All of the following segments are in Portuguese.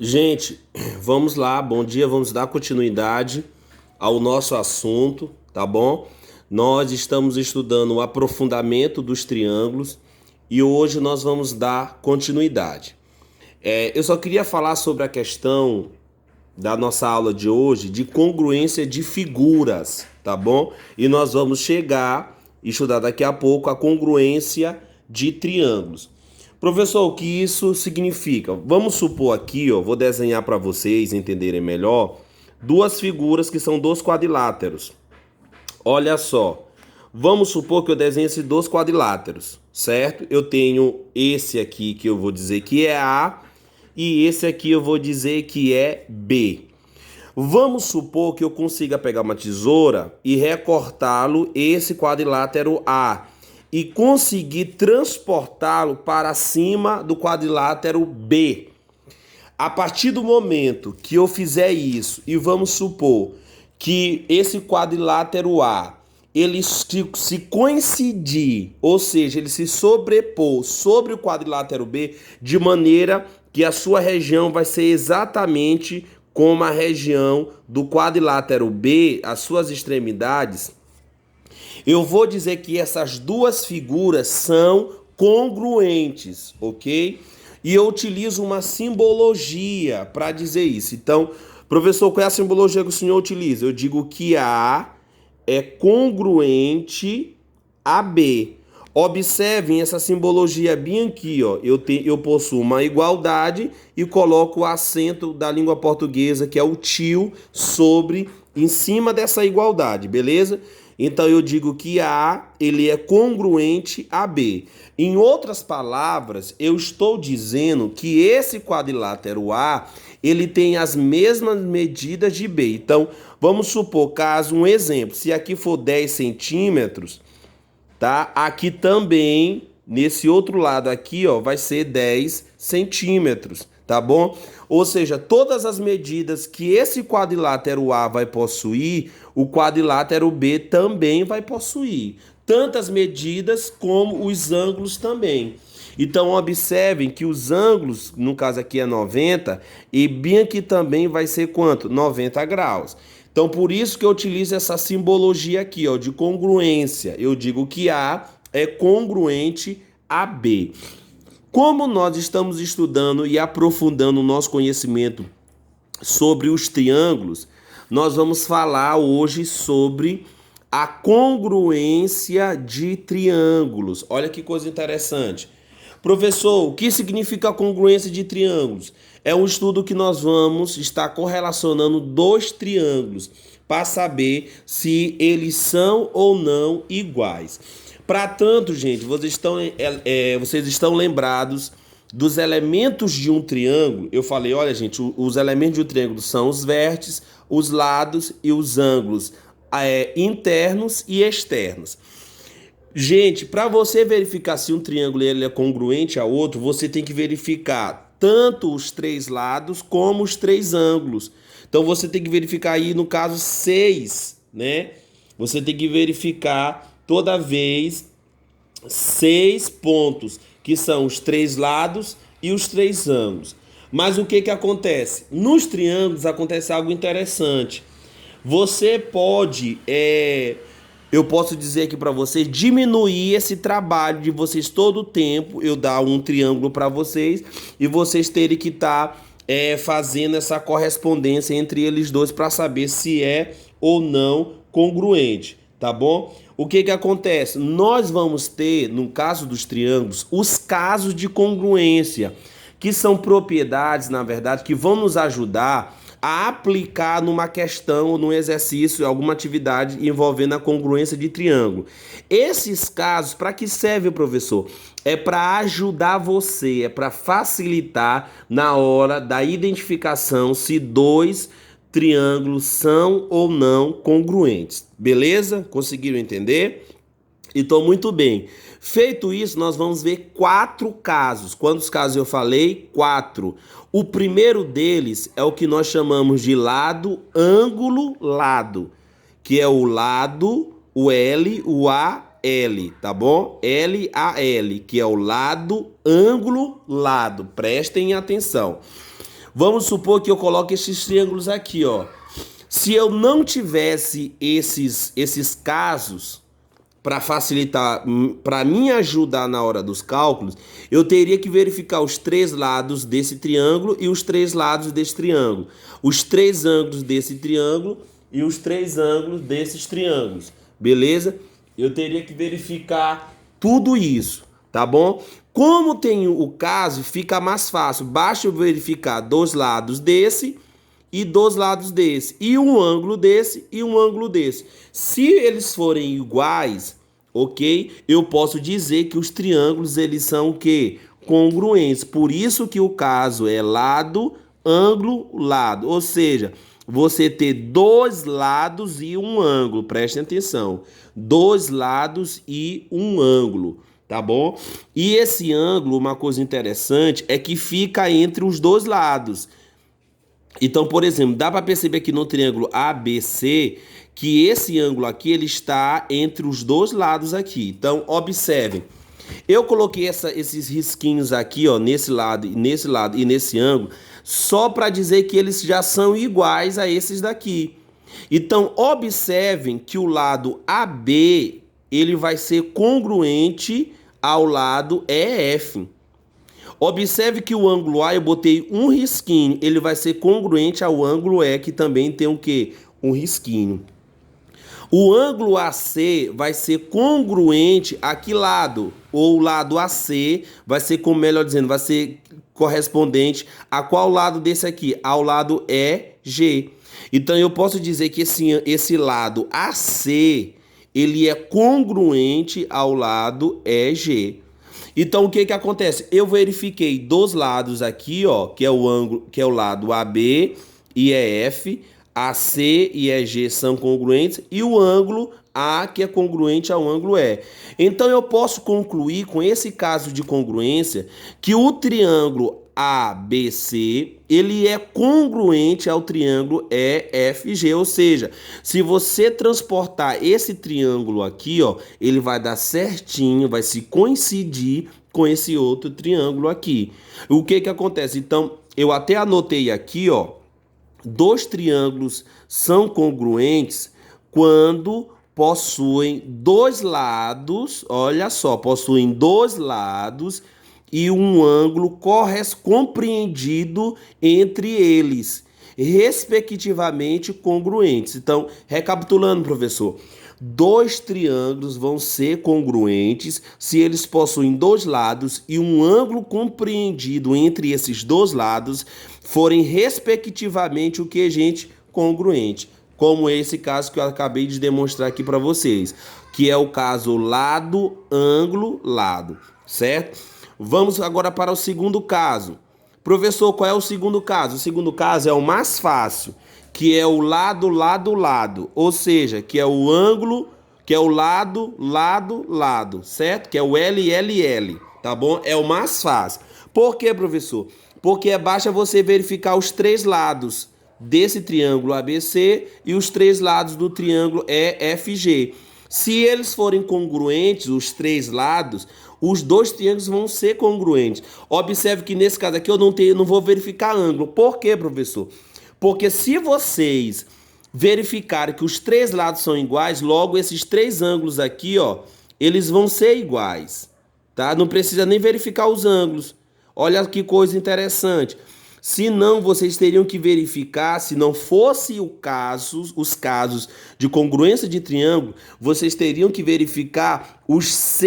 Gente, vamos lá, bom dia, vamos dar continuidade ao nosso assunto, tá bom? Nós estamos estudando o aprofundamento dos triângulos e hoje nós vamos dar continuidade. Eu só queria falar sobre a questão da nossa aula de hoje de congruência de figuras, tá bom? E nós vamos chegar e estudar daqui a pouco a congruência de triângulos. Professor, o que isso significa? Vamos supor aqui, ó, vou desenhar para vocês entenderem melhor, duas figuras que são dois quadriláteros. Olha só, vamos supor que eu desenhe esses dois quadriláteros, certo? Eu tenho esse aqui que eu vou dizer que é A e esse aqui eu vou dizer que é B. Vamos supor que eu consiga pegar uma tesoura e recortá-lo esse quadrilátero A e conseguir transportá-lo para cima do quadrilátero B. A partir do momento que eu fizer isso e vamos supor que esse quadrilátero A ele se coincidir, ou seja, ele se sobrepor sobre o quadrilátero B de maneira que a sua região vai ser exatamente como a região do quadrilátero B, as suas extremidades, eu vou dizer que essas duas figuras são congruentes, ok? E eu utilizo uma simbologia para dizer isso. Então, professor, qual é a simbologia que o senhor utiliza? Eu digo que A é congruente a B. Observem essa simbologia bem aqui, ó. Eu possuo uma igualdade e coloco o acento da língua portuguesa, que é o tio, em cima dessa igualdade, beleza? Então eu digo que A ele é congruente a B. Em outras palavras, eu estou dizendo que esse quadrilátero A ele tem as mesmas medidas de B. Então, vamos supor, caso um exemplo, se aqui for 10 centímetros, tá? Aqui também, nesse outro lado aqui, ó, vai ser 10 centímetros, tá bom? Ou seja, todas as medidas que esse quadrilátero A vai possuir, o quadrilátero B também vai possuir. Tantas medidas como os ângulos também. Então, observem que os ângulos, no caso aqui é 90, e bem aqui também vai ser quanto? 90 graus. Então, por isso que eu utilizo essa simbologia aqui, ó, de congruência. Eu digo que A é congruente a B. Como nós estamos estudando e aprofundando o nosso conhecimento sobre os triângulos, nós vamos falar hoje sobre a congruência de triângulos. Olha que coisa interessante. Professor, o que significa a congruência de triângulos? É um estudo que nós vamos estar correlacionando dois triângulos para saber se eles são ou não iguais. Para tanto, gente, vocês estão lembrados dos elementos de um triângulo. Eu falei, olha, gente, os elementos de um triângulo são os vértices, os lados e os ângulos internos e externos. Gente, para você verificar se um triângulo ele é congruente a outro, você tem que verificar tanto os três lados como os três ângulos. Então você tem que verificar aí, no caso, 6, né? Você tem que verificar toda vez 6 pontos, que são os três lados e os três ângulos. Mas o que acontece? Nos triângulos acontece algo interessante. Você pode, eu posso dizer aqui para vocês, diminuir esse trabalho de vocês todo o tempo, eu dar um triângulo para vocês e vocês terem que estar fazendo essa correspondência entre eles dois para saber se é ou não congruente, tá bom? O que acontece? Nós vamos ter, no caso dos triângulos, os casos de congruência, que são propriedades, na verdade, que vão nos ajudar a aplicar numa questão ou num exercício, alguma atividade envolvendo a congruência de triângulo. Esses casos, para que serve, professor? É para ajudar você, é para facilitar na hora da identificação se dois triângulos são ou não congruentes. Beleza? Conseguiram entender? Então, muito bem. Feito isso, nós vamos ver 4 casos. Quantos casos eu falei? 4. O primeiro deles é o que nós chamamos de lado, ângulo, lado, que é o lado, o L, o A, L, tá bom? L, A, L, que é o lado, ângulo, lado. Prestem atenção. Vamos supor que eu coloque esses triângulos aqui, ó. Se eu não tivesse esses casos para facilitar, para me ajudar na hora dos cálculos, eu teria que verificar os três lados desse triângulo e os três lados desse triângulo, os três ângulos desse triângulo e os três ângulos desses triângulos, beleza? Eu teria que verificar tudo isso, tá bom? Como tem o caso, fica mais fácil, basta eu verificar dos lados desse e dos lados desse, e um ângulo desse e um ângulo desse. Se eles forem iguais, ok? Eu posso dizer que os triângulos, eles são o quê? Congruentes. Por isso que o caso é lado, ângulo, lado. Ou seja, você ter dois lados e um ângulo. Prestem atenção. Dois lados e um ângulo. Tá bom? E esse ângulo, uma coisa interessante, é que fica entre os dois lados. Então, por exemplo, dá para perceber aqui no triângulo ABC que esse ângulo aqui ele está entre os dois lados aqui. Então, observem. Eu coloquei esses risquinhos aqui, ó, nesse lado e nesse ângulo, só para dizer que eles já são iguais a esses daqui. Então, observem que o lado AB ele vai ser congruente ao lado EF. Observe que o ângulo A eu botei um risquinho, ele vai ser congruente ao ângulo E, que também tem o quê? Um risquinho. O ângulo AC vai ser congruente a que lado? Ou o lado AC vai ser, como melhor dizendo, vai ser correspondente a qual lado desse aqui? Ao lado EG. Então eu posso dizer que esse lado AC, ele é congruente ao lado EG. Então o que que acontece? Eu verifiquei dos lados aqui, ó, que é o ângulo, que é o lado AB e EF, AC e EG são congruentes e o ângulo A que é congruente ao ângulo E. Então eu posso concluir com esse caso de congruência que o triângulo ABC, ele é congruente ao triângulo EFG, ou seja, se você transportar esse triângulo aqui, ó, ele vai dar certinho, vai se coincidir com esse outro triângulo aqui. O que que acontece? Então, eu até anotei aqui, ó, dois triângulos são congruentes quando possuem dois lados, olha só, possuem dois lados e um ângulo compreendido entre eles, respectivamente congruentes. Então, recapitulando, professor, dois triângulos vão ser congruentes se eles possuem dois lados e um ângulo compreendido entre esses dois lados forem respectivamente o que, gente? Congruente. Como esse caso que eu acabei de demonstrar aqui para vocês, que é o caso lado, ângulo, lado, certo? Vamos agora para o segundo caso. Professor, qual é o segundo caso? O segundo caso é o mais fácil, que é o lado, lado, lado. Ou seja, que é o ângulo, que é o lado, lado, lado, certo? Que é o LLL, tá bom? É o mais fácil. Por quê, professor? Porque basta você verificar os três lados desse triângulo ABC e os três lados do triângulo EFG. Se eles forem congruentes, os três lados, os dois triângulos vão ser congruentes. Observe que nesse caso aqui eu não vou verificar ângulo. Por quê, professor? Porque se vocês verificarem que os três lados são iguais, logo esses três ângulos aqui, ó, eles vão ser iguais, tá? Não precisa nem verificar os ângulos. Olha que coisa interessante. Se não, vocês teriam que verificar, se não fosse os casos de congruência de triângulo, vocês teriam que verificar os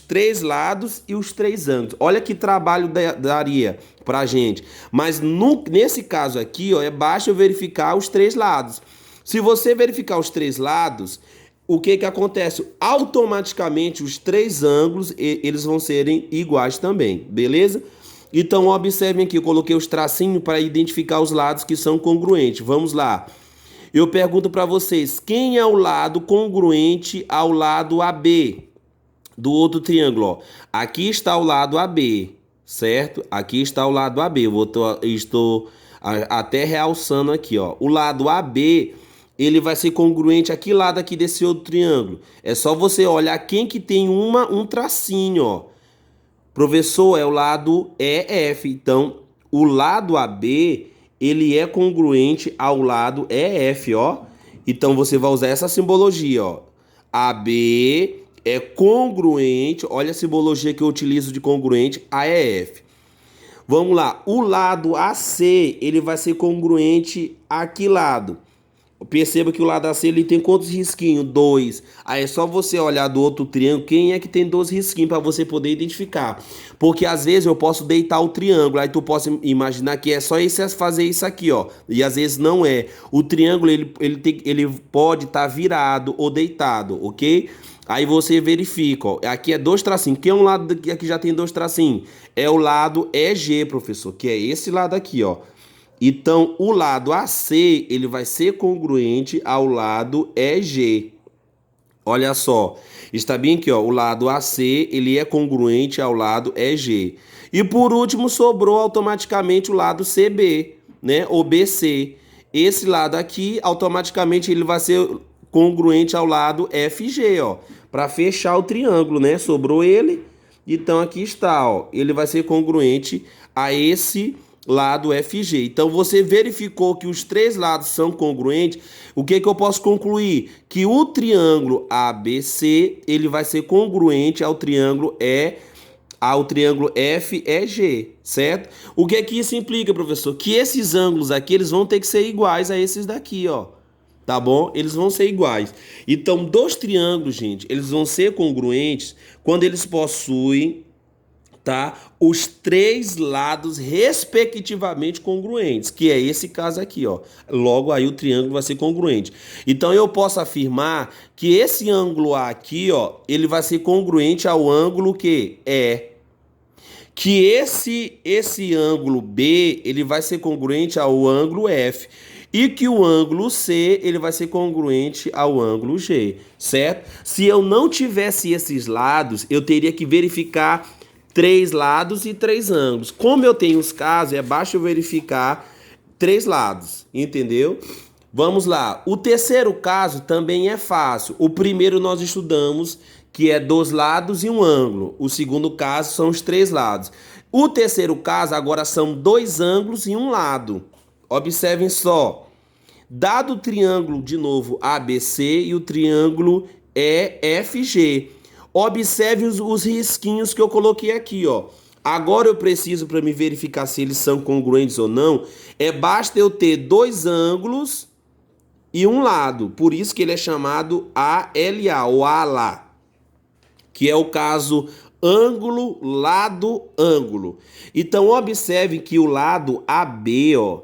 três lados e os três ângulos. Olha que trabalho daria pra gente. Mas nesse caso aqui, ó, basta eu verificar os três lados. Se você verificar os três lados, o que que acontece? Automaticamente os três ângulos, eles vão serem iguais também, beleza? Então observem aqui, eu coloquei os tracinhos para identificar os lados que são congruentes. Vamos lá. Eu pergunto para vocês, quem é o lado congruente ao lado AB do outro triângulo? Ó, aqui está o lado AB, certo? Aqui está o lado AB. Estou até realçando aqui, ó. O lado AB, ele vai ser congruente a que lado aqui desse outro triângulo? É só você olhar quem que tem um tracinho, ó. Professor, é o lado EF. Então, o lado AB, ele é congruente ao lado EF, ó. Então você vai usar essa simbologia, ó. AB é congruente, olha a simbologia que eu utilizo de congruente a EF. Vamos lá, o lado AC, ele vai ser congruente a que lado? Perceba que o lado AC ele tem quantos risquinhos? 2. Aí é só você olhar do outro triângulo, quem é que tem 2 risquinhos para você poder identificar. Porque às vezes eu posso deitar o triângulo, aí tu pode imaginar que é só esse fazer isso aqui, ó. E às vezes não é. O triângulo ele pode estar virado ou deitado, ok? Aí você verifica, ó. Aqui é 2 tracinhos. Quem é um lado que aqui já tem 2 tracinhos? É o lado EG, professor, que é esse lado aqui, ó. Então, o lado AC, ele vai ser congruente ao lado EG. Olha só, está bem aqui, ó, o lado AC, ele é congruente ao lado EG. E por último, sobrou automaticamente o lado CB, né, ou BC. Esse lado aqui, automaticamente, ele vai ser congruente ao lado FG, ó, para fechar o triângulo, né, sobrou ele. Então, aqui está, ó, ele vai ser congruente a esse lado FG. Então, você verificou que os 3 lados são congruentes. O que eu posso concluir? Que o triângulo ABC, ele vai ser congruente ao triângulo FEG, certo? O que isso implica, professor? Que esses ângulos aqui, eles vão ter que ser iguais a esses daqui, ó. Tá bom? Eles vão ser iguais. Então, 2 triângulos, gente, eles vão ser congruentes quando eles possuem, tá, os 3 lados respectivamente congruentes, que é esse caso aqui, ó. Logo aí o triângulo vai ser congruente. Então eu posso afirmar que esse ângulo A aqui, ó, ele vai ser congruente ao ângulo que é. Que esse ângulo B, ele vai ser congruente ao ângulo F. E que o ângulo C, ele vai ser congruente ao ângulo G, certo? Se eu não tivesse esses lados, eu teria que verificar 3 lados e 3 ângulos. Como eu tenho os casos, basta eu verificar 3 lados, entendeu? Vamos lá. O terceiro caso também é fácil. O primeiro nós estudamos, que é 2 lados e um ângulo. O segundo caso são os 3 lados. O terceiro caso agora são 2 ângulos e um lado. Observem só. Dado o triângulo, de novo, ABC e o triângulo EFG. Observe os risquinhos que eu coloquei aqui, ó. Agora eu preciso, para me verificar se eles são congruentes ou não, basta eu ter 2 ângulos e um lado. Por isso que ele é chamado ALA, ou ALA, que é o caso ângulo, lado, ângulo. Então, observe que o lado AB, ó,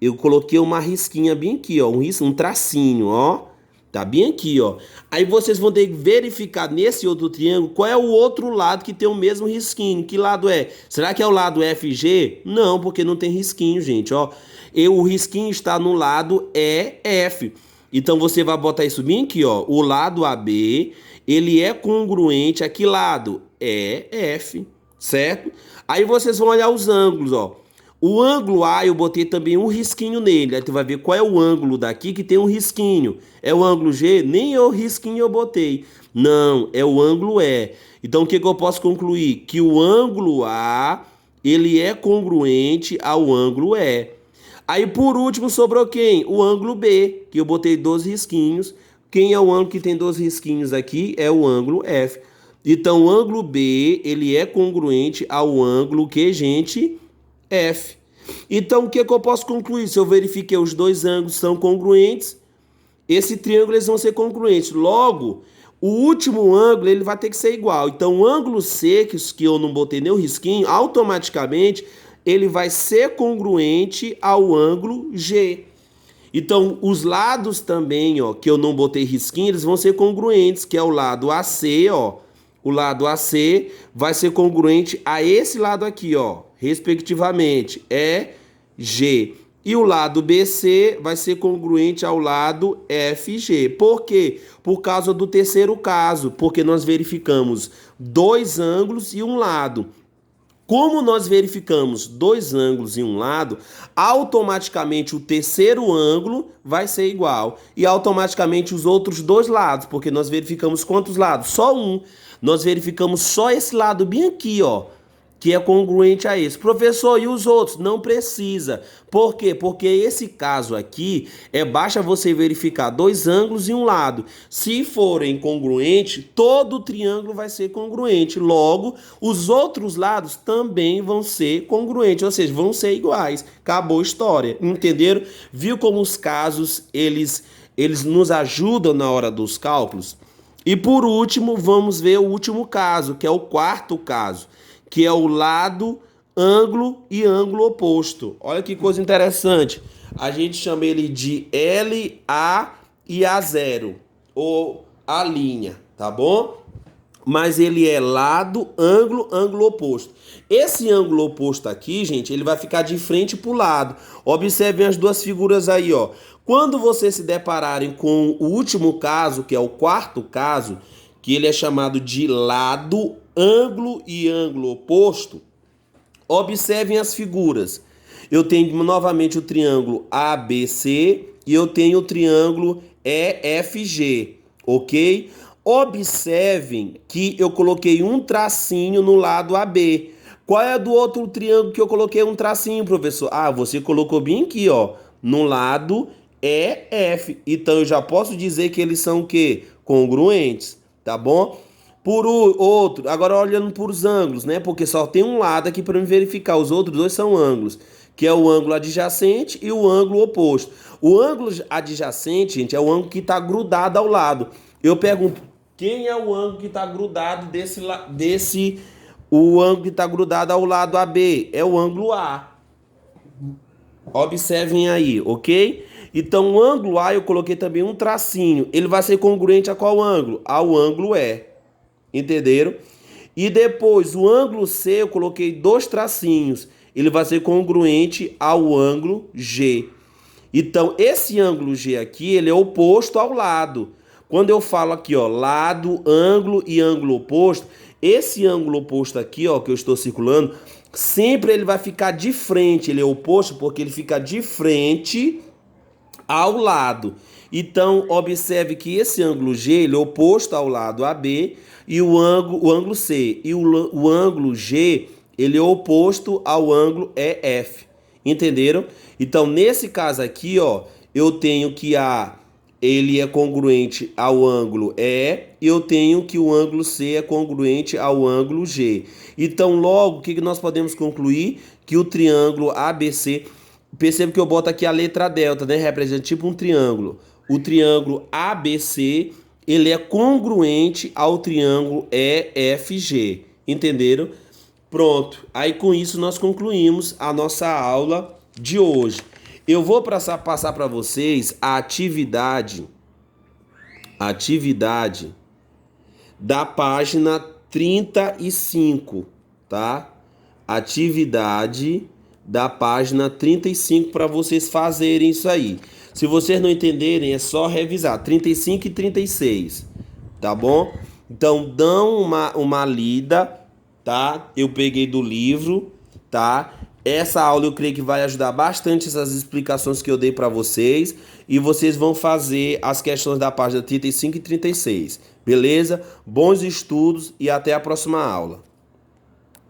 eu coloquei uma risquinha bem aqui, ó, um tracinho, ó. Tá bem aqui, ó. Aí vocês vão ter que verificar nesse outro triângulo qual é o outro lado que tem o mesmo risquinho. Que lado é? Será que é o lado FG? Não, porque não tem risquinho, gente, ó. O risquinho está no lado EF. Então você vai botar isso bem aqui, ó. O lado AB, ele é congruente a que lado? EF, certo? Aí vocês vão olhar os ângulos, ó. O ângulo A, eu botei também um risquinho nele. Aí tu vai ver qual é o ângulo daqui que tem um risquinho. É o ângulo G? Nem o risquinho eu botei. Não, é o ângulo E. Então, o que eu posso concluir? Que o ângulo A, ele é congruente ao ângulo E. Aí, por último, sobrou quem? O ângulo B, que eu botei 2 risquinhos. Quem é o ângulo que tem 2 risquinhos aqui? É o ângulo F. Então, o ângulo B, ele é congruente ao ângulo que, gente? F. Então, o que eu posso concluir? Se eu verifiquei os 2 ângulos são congruentes, esse triângulo eles vão ser congruentes. Logo, o último ângulo ele vai ter que ser igual. Então, o ângulo C, que eu não botei nem o risquinho, automaticamente ele vai ser congruente ao ângulo G. Então, os lados também, ó, que eu não botei risquinho, eles vão ser congruentes, que é o lado AC, ó. O lado AC vai ser congruente a esse lado aqui, ó, respectivamente, G. E o lado BC vai ser congruente ao lado FG. Por quê? Por causa do terceiro caso, porque nós verificamos 2 ângulos e um lado. Como nós verificamos 2 ângulos em um lado, automaticamente o terceiro ângulo vai ser igual. E automaticamente os outros 2 lados, porque nós verificamos quantos lados? Só um. Nós verificamos só esse lado bem aqui, ó. que é congruente a esse. Professor, e os outros? Não precisa. Por quê? Porque esse caso aqui, basta você verificar dois ângulos e um lado. Se forem congruentes, todo o triângulo vai ser congruente. Logo, os outros lados também vão ser congruentes, ou seja, vão ser iguais. Acabou a história. Entenderam? Viu como os casos, eles nos ajudam na hora dos cálculos? E por último, vamos ver o último caso, que é o quarto caso, que é o lado, ângulo e ângulo oposto. Olha que coisa interessante. A gente chama ele de LA e A0, ou a linha, tá bom? Mas ele é lado, ângulo, ângulo oposto. Esse ângulo oposto aqui, gente, ele vai ficar de frente para o lado. Observem as duas figuras aí, ó. Quando vocês se depararem com o último caso, que é o quarto caso, que ele é chamado de lado, ângulo e ângulo oposto, observem as figuras. Eu tenho novamente o triângulo ABC e eu tenho o triângulo EFG, ok? Observem que eu coloquei um tracinho no lado AB. Qual é do outro triângulo que eu coloquei um tracinho, professor? Ah, você colocou bem aqui, ó, no lado EF. Então eu já posso dizer que eles são o quê? Congruentes, tá bom? Por outro, agora olhando por os ângulos, né? Porque só tem um lado aqui para me verificar. Os outros dois são ângulos, que é o ângulo adjacente e o ângulo oposto. O ângulo adjacente, gente, é o ângulo que está grudado ao lado. Eu pergunto, quem é o ângulo que está grudado o ângulo que está grudado ao lado AB? É o ângulo A. Observem aí, ok? Então, o ângulo A eu coloquei também um tracinho. Ele vai ser congruente a qual ângulo? Ao ângulo E. Entenderam? E depois, o ângulo C eu coloquei dois tracinhos. Ele vai ser congruente ao ângulo G. Então, esse ângulo G aqui, ele é oposto ao lado. Quando eu falo aqui, ó, lado, ângulo e ângulo oposto, esse ângulo oposto aqui, ó, que eu estou circulando, sempre ele vai ficar de frente. Ele é oposto porque ele fica de frente ao lado. Então, observe que esse ângulo G, ele é oposto ao lado AB e o ângulo C. E o ângulo G, ele é oposto ao ângulo EF. Entenderam? Então, nesse caso aqui, ó, eu tenho que ele é congruente ao ângulo E e eu tenho que o ângulo C é congruente ao ângulo G. Então, logo, o que nós podemos concluir? Que o triângulo ABC, perceba que eu boto aqui a letra delta, né? Representa tipo um triângulo. O triângulo ABC, ele é congruente ao triângulo EFG. Entenderam? Pronto. Aí, com isso, nós concluímos a nossa aula de hoje. Eu vou passar para vocês a atividade da página 35, tá? Atividade da página 35 para vocês fazerem isso aí. Se vocês não entenderem, é só revisar 35 e 36, tá bom? Então, dão uma lida, tá? Eu peguei do livro, tá? Essa aula eu creio que vai ajudar bastante essas explicações que eu dei para vocês e vocês vão fazer as questões da página 35 e 36, beleza? Bons estudos e até a próxima aula.